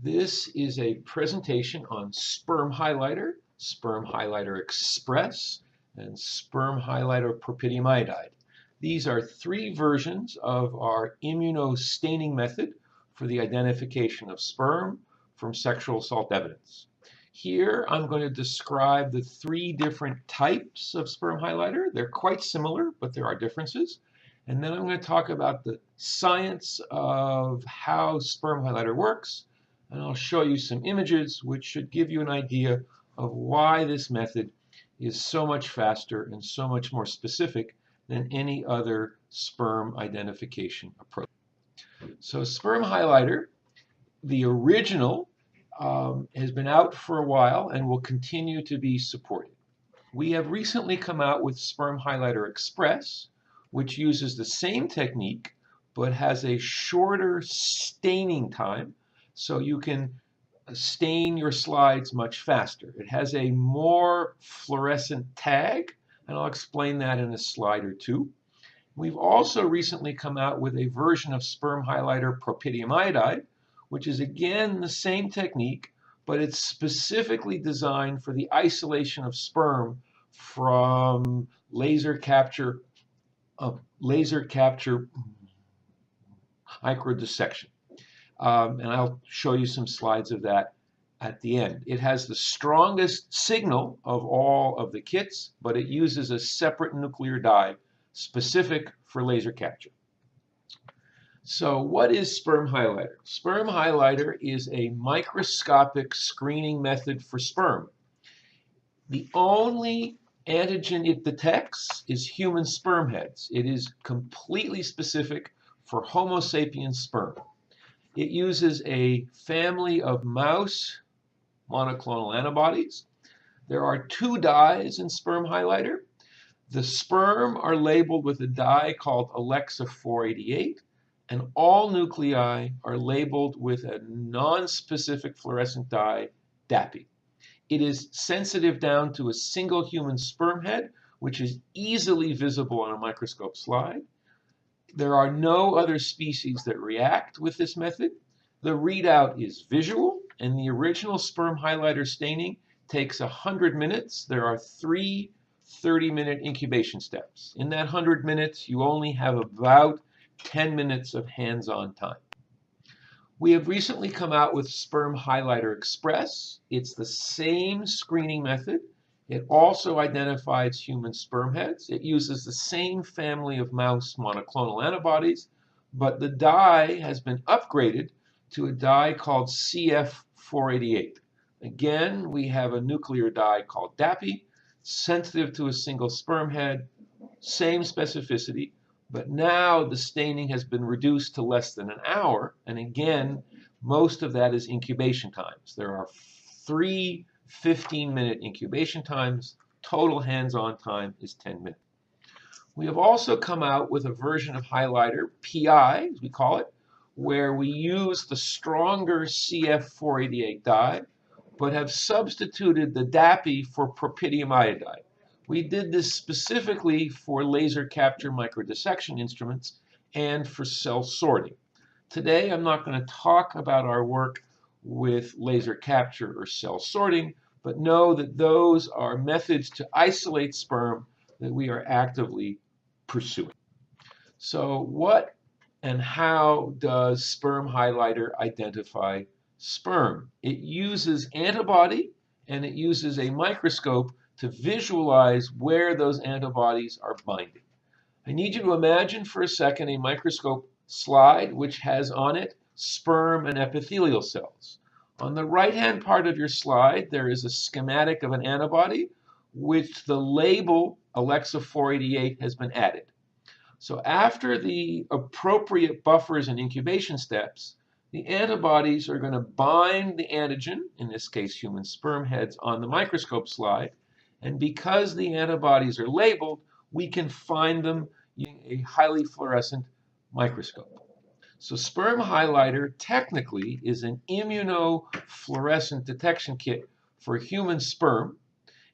This is a presentation on Sperm Highlighter Express, and Sperm Highlighter Propydiamidide. These are three versions of our immunostaining method for the identification of sperm from sexual assault evidence. Here I'm going to describe the three different types of sperm highlighter. They're quite similar, but there are differences. And then I'm going to talk about the science of how sperm highlighter works, and I'll show you some images which should give you an idea of why this method is so much faster and so much more specific than any other sperm identification approach. So sperm highlighter, the original, has been out for a while and will continue to be supported. We have recently come out with Sperm Highlighter Express, which uses the same technique but has a shorter staining time, so you can stain your slides much faster. It has a more fluorescent tag, and I'll explain that in a slide or two. We've also recently come out with a version of Sperm Highlighter Propydiamidide, which is again the same technique, but it's specifically designed for the isolation of sperm from laser capture microdissection. And I'll show you some slides of that at the end. It has the strongest signal of all of the kits, but it uses a separate nuclear dye specific for laser capture. So what is sperm highlighter? Sperm highlighter is a microscopic screening method for sperm. The only antigen it detects is human sperm heads. It is completely specific for Homo sapiens sperm. It uses a family of mouse monoclonal antibodies. There are two dyes in sperm highlighter. The sperm are labeled with a dye called Alexa 488, and all nuclei are labeled with a non-specific fluorescent dye, DAPI. It is sensitive down to a single human sperm head, which is easily visible on a microscope slide. There are no other species that react with this method. The readout is visual, and the original sperm highlighter staining takes 100 minutes. There are three 30-minute incubation steps. In that 100 minutes, you only have about 10 minutes of hands-on time. We have recently come out with Sperm Highlighter Express. It's the same screening method. It also identifies human sperm heads. It uses the same family of mouse monoclonal antibodies, but the dye has been upgraded to a dye called CF488. Again, we have a nuclear dye called DAPI, sensitive to a single sperm head, same specificity, but now the staining has been reduced to less than an hour, and again, most of that is incubation times. There are three 15-minute incubation times. Total hands-on time is 10 minutes. We have also come out with a version of highlighter, PI, as we call it, where we use the stronger CF488 dye, but have substituted the DAPI for propydiamidide. We did this specifically for laser capture microdissection instruments and for cell sorting. Today, I'm not going to talk about our work with laser capture or cell sorting, but know that those are methods to isolate sperm that we are actively pursuing. So what and how does sperm highlighter identify sperm? It uses antibody and it uses a microscope to visualize where those antibodies are binding. I need you to imagine for a second a microscope slide which has on it sperm and epithelial cells. On the right-hand part of your slide, there is a schematic of an antibody which the label Alexa 488 has been added. So after the appropriate buffers and incubation steps, the antibodies are going to bind the antigen, in this case human sperm heads, on the microscope slide. And because the antibodies are labeled, we can find them using a highly fluorescent microscope. So sperm highlighter technically is an immunofluorescent detection kit for human sperm.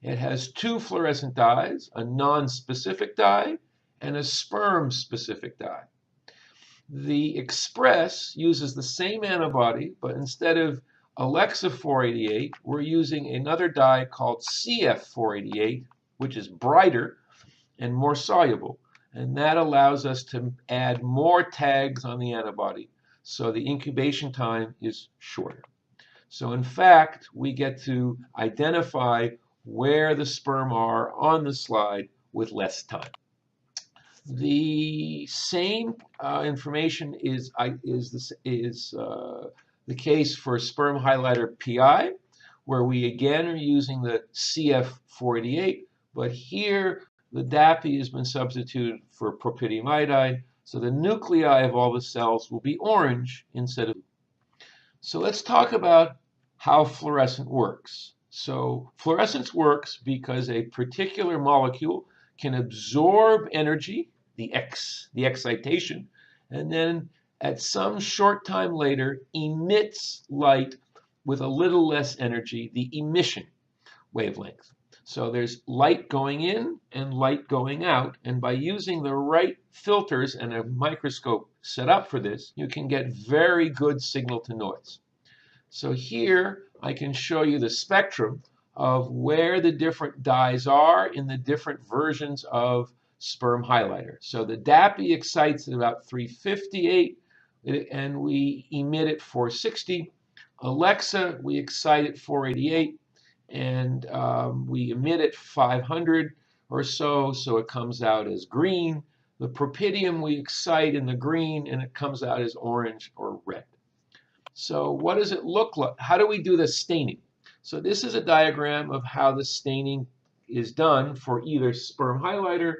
It has two fluorescent dyes, a non-specific dye and a sperm-specific dye. The Express uses the same antibody, but instead of Alexa 488, we're using another dye called CF 488, which is brighter and more soluble. And that allows us to add more tags on the antibody, so the incubation time is shorter. So in fact, we get to identify where the sperm are on the slide with less time. The same information is the case for sperm highlighter PI, where we again are using the CF488, but here the DAPI has been substituted for propydium iodide, so the nuclei of all the cells will be orange instead of. So let's talk about how fluorescence works. So fluorescence works because a particular molecule can absorb energy, the excitation, and then at some short time later emits light with a little less energy, the emission wavelength. So there's light going in and light going out, and by using the right filters and a microscope set up for this, you can get very good signal to noise. So here I can show you the spectrum of where the different dyes are in the different versions of sperm highlighter. So the DAPI excites at about 358 and we emit at 460. Alexa, we excite at 488 and we emit at 500 or so, so it comes out as green. The propydium we excite in the green and it comes out as orange or red. So what does it look like? How do we do the staining? So this is a diagram of how the staining is done for either sperm highlighter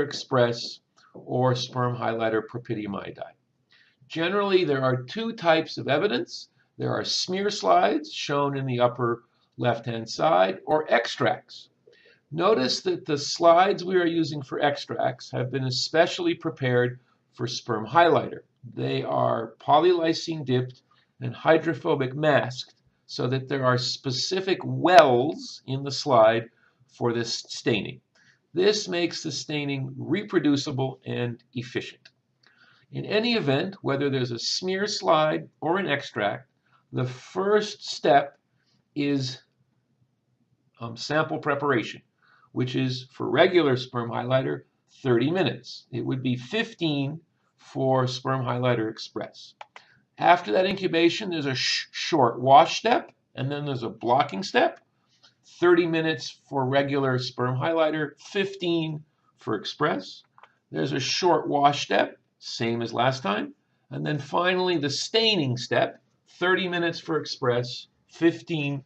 express, or sperm highlighter propydium iodide. Generally, there are two types of evidence. There are smear slides shown in the upper left-hand side, or extracts. Notice that the slides we are using for extracts have been especially prepared for sperm highlighter. They are polylysine dipped and hydrophobic masked so that there are specific wells in the slide for this staining. This makes the staining reproducible and efficient. In any event, whether there's a smear slide or an extract, the first step is sample preparation, which is for regular sperm highlighter 30 minutes. It would be 15 for sperm highlighter express. After that incubation, there's a short wash step, and then there's a blocking step. 30 minutes for regular sperm highlighter, 15 for express. There's a short wash step, same as last time. And then finally the staining step, 30 minutes for express, 30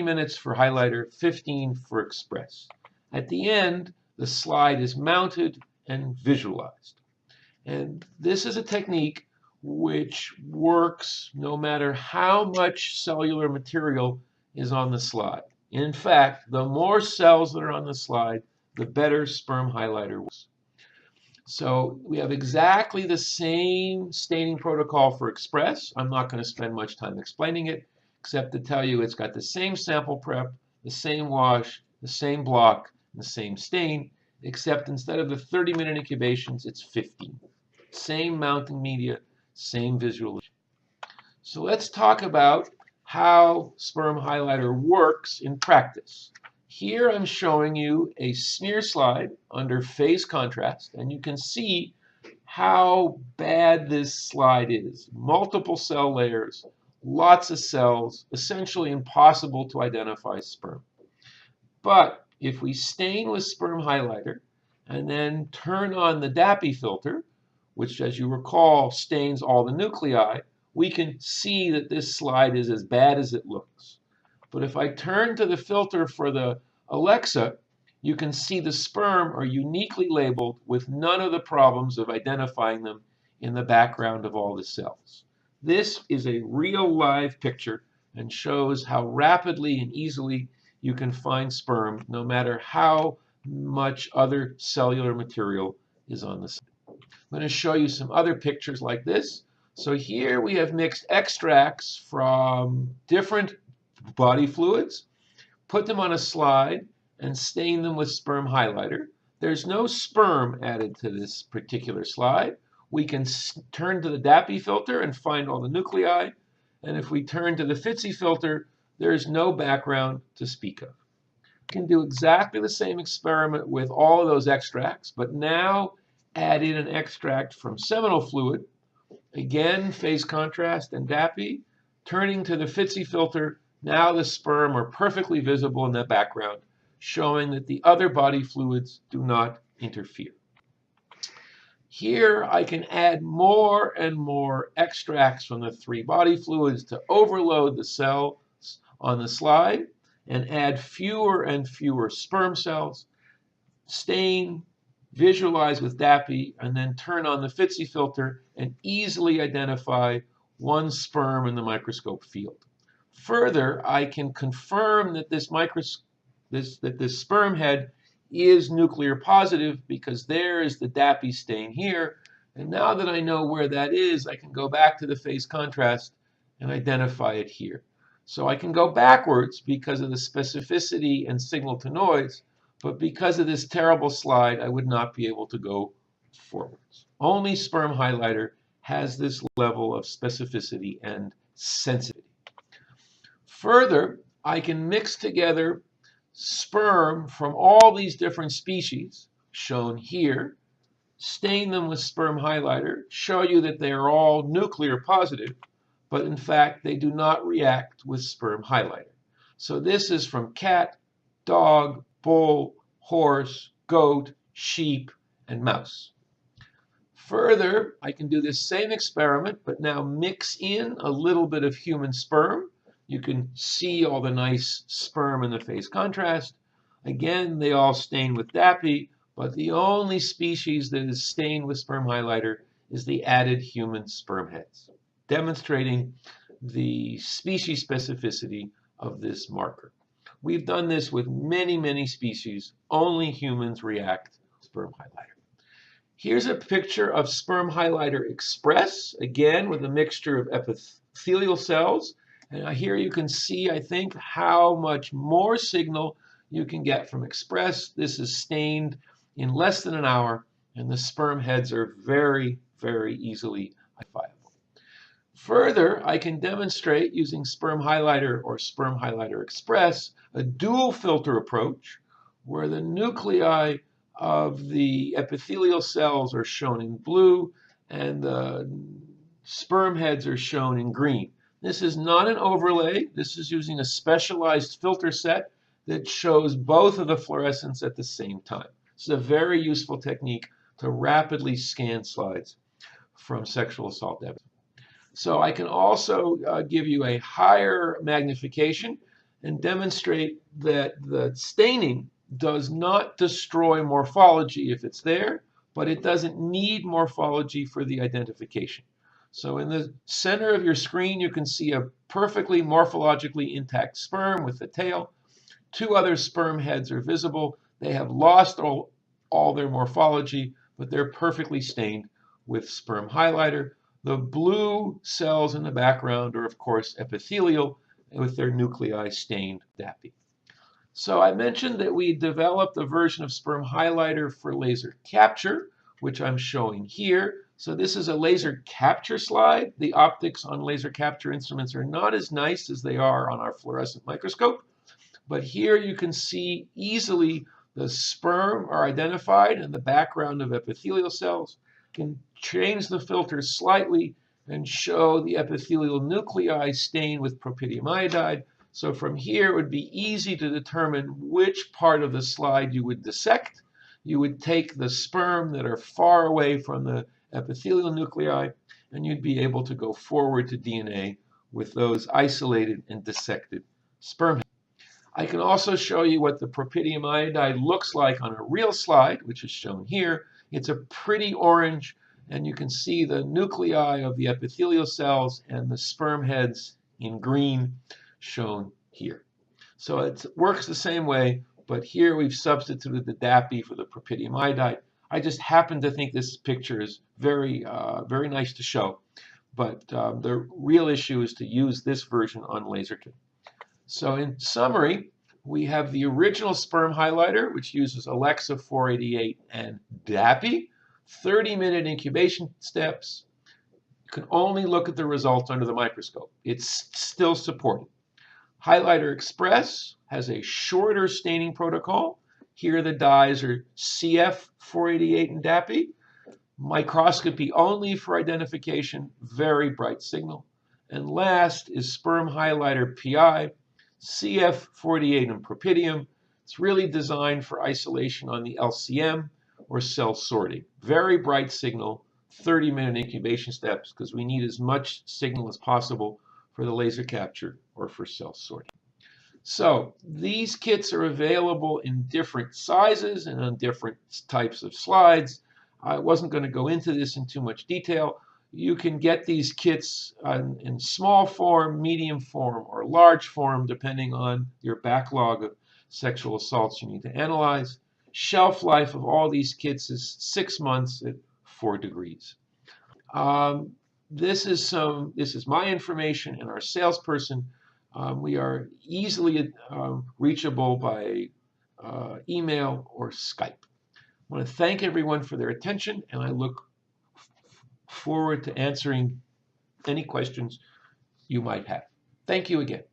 minutes for highlighter, 15 for express. At the end, the slide is mounted and visualized. And this is a technique which works no matter how much cellular material is on the slide. In fact, the more cells that are on the slide, the better sperm highlighter works. So we have exactly the same staining protocol for express. I'm not going to spend much time explaining it, except to tell you it's got the same sample prep, the same wash, the same block, and the same stain, except instead of the 30-minute incubations, it's 15. Same mounting media, same visualization. So let's talk about how sperm highlighter works in practice. Here I'm showing you a smear slide under phase contrast, and you can see how bad this slide is. Multiple cell layers, lots of cells, essentially impossible to identify sperm. But if we stain with sperm highlighter and then turn on the DAPI filter, which as you recall stains all the nuclei, we can see that this slide is as bad as it looks. But if I turn to the filter for the Alexa, you can see the sperm are uniquely labeled with none of the problems of identifying them in the background of all the cells. This is a real live picture and shows how rapidly and easily you can find sperm no matter how much other cellular material is on the slide. I'm going to show you some other pictures like this. So here we have mixed extracts from different body fluids, put them on a slide, and stain them with sperm highlighter. There's no sperm added to this particular slide. We can turn to the DAPI filter and find all the nuclei. And if we turn to the FITSI filter, there's no background to speak of. You can do exactly the same experiment with all of those extracts, but now add in an extract from seminal fluid. Again, phase contrast and DAPI. Turning to the FITSI filter, now the sperm are perfectly visible in the background, showing that the other body fluids do not interfere. Here I can add more and more extracts from the three body fluids to overload the cells on the slide and add fewer and fewer sperm cells, stain, visualize with DAPI, and then turn on the FITSI filter and easily identify one sperm in the microscope field. Further, I can confirm that this sperm head is nuclear positive because there is the DAPI stain here. And now that I know where that is, I can go back to the phase contrast and identify it here. So I can go backwards because of the specificity and signal to noise, but because of this terrible slide, I would not be able to go forwards. Only Sperm Highlighter has this level of specificity and sensitivity. Further, I can mix together sperm from all these different species, shown here, stain them with Sperm Highlighter, show you that they are all nuclear positive, but in fact they do not react with Sperm Highlighter. So this is from cat, dog, bull, horse, goat, sheep, and mouse. Further, I can do this same experiment, but now mix in a little bit of human sperm. You can see all the nice sperm in the phase contrast. Again, they all stain with DAPI, but the only species that is stained with Sperm Highlighter is the added human sperm heads, demonstrating the species specificity of this marker. We've done this with many, many species. Only humans react to Sperm Highlighter. Here's a picture of Sperm Highlighter Express, again with a mixture of epithelial cells. And here you can see, I think, how much more signal you can get from Express. This is stained in less than an hour, and the sperm heads are very, very easily identifiable. Further, I can demonstrate using Sperm Highlighter or Sperm Highlighter Express a dual filter approach where the nuclei of the epithelial cells are shown in blue and the sperm heads are shown in green. This is not an overlay. This is using a specialized filter set that shows both of the fluorescence at the same time. This is a very useful technique to rapidly scan slides from sexual assault evidence. So I can also give you a higher magnification and demonstrate that the staining does not destroy morphology if it's there, but it doesn't need morphology for the identification. So in the center of your screen, you can see a perfectly morphologically intact sperm with the tail. Two other sperm heads are visible. They have lost all their morphology, but they're perfectly stained with Sperm Highlighter. The blue cells in the background are, of course, epithelial with their nuclei stained DAPI. So I mentioned that we developed a version of Sperm Highlighter for laser capture, which I'm showing here. So this is a laser capture slide. The optics on laser capture instruments are not as nice as they are on our fluorescent microscope. But here you can see easily the sperm are identified in the background of epithelial cells. You can change the filter slightly and show the epithelial nuclei stained with propydium iodide. So from here, it would be easy to determine which part of the slide you would dissect. You would take the sperm that are far away from the epithelial nuclei, and you'd be able to go forward to DNA with those isolated and dissected sperm heads. I can also show you what the propydium iodide looks like on a real slide, which is shown here. It's a pretty orange, and you can see the nuclei of the epithelial cells and the sperm heads in green shown here. So it works the same way, but here we've substituted the DAPI for the propydium iodide. I just happen to think this picture is very, very nice to show, but the real issue is to use this version on LaserKit. So in summary, we have the original Sperm Highlighter, which uses Alexa 488 and DAPI, 30-minute incubation steps, You can only look at the results under the microscope. It's still supported. Highlighter Express has a shorter staining protocol. Here the dyes are CF 488 and DAPI. Microscopy only for identification, very bright signal. And last is Sperm Highlighter PI, CF48 and Propidium. It's really designed for isolation on the LCM or cell sorting. Very bright signal, 30-minute incubation steps, because we need as much signal as possible for the laser capture or for cell sorting. So these kits are available in different sizes and on different types of slides. I wasn't going to go into this in too much detail. You can get these kits in small form, medium form, or large form, depending on your backlog of sexual assaults you need to analyze. Shelf life of all these kits is 6 months at 4 degrees. This is my information and our salesperson. We are easily reachable by email or Skype. I want to thank everyone for their attention, and I look forward to answering any questions you might have. Thank you again.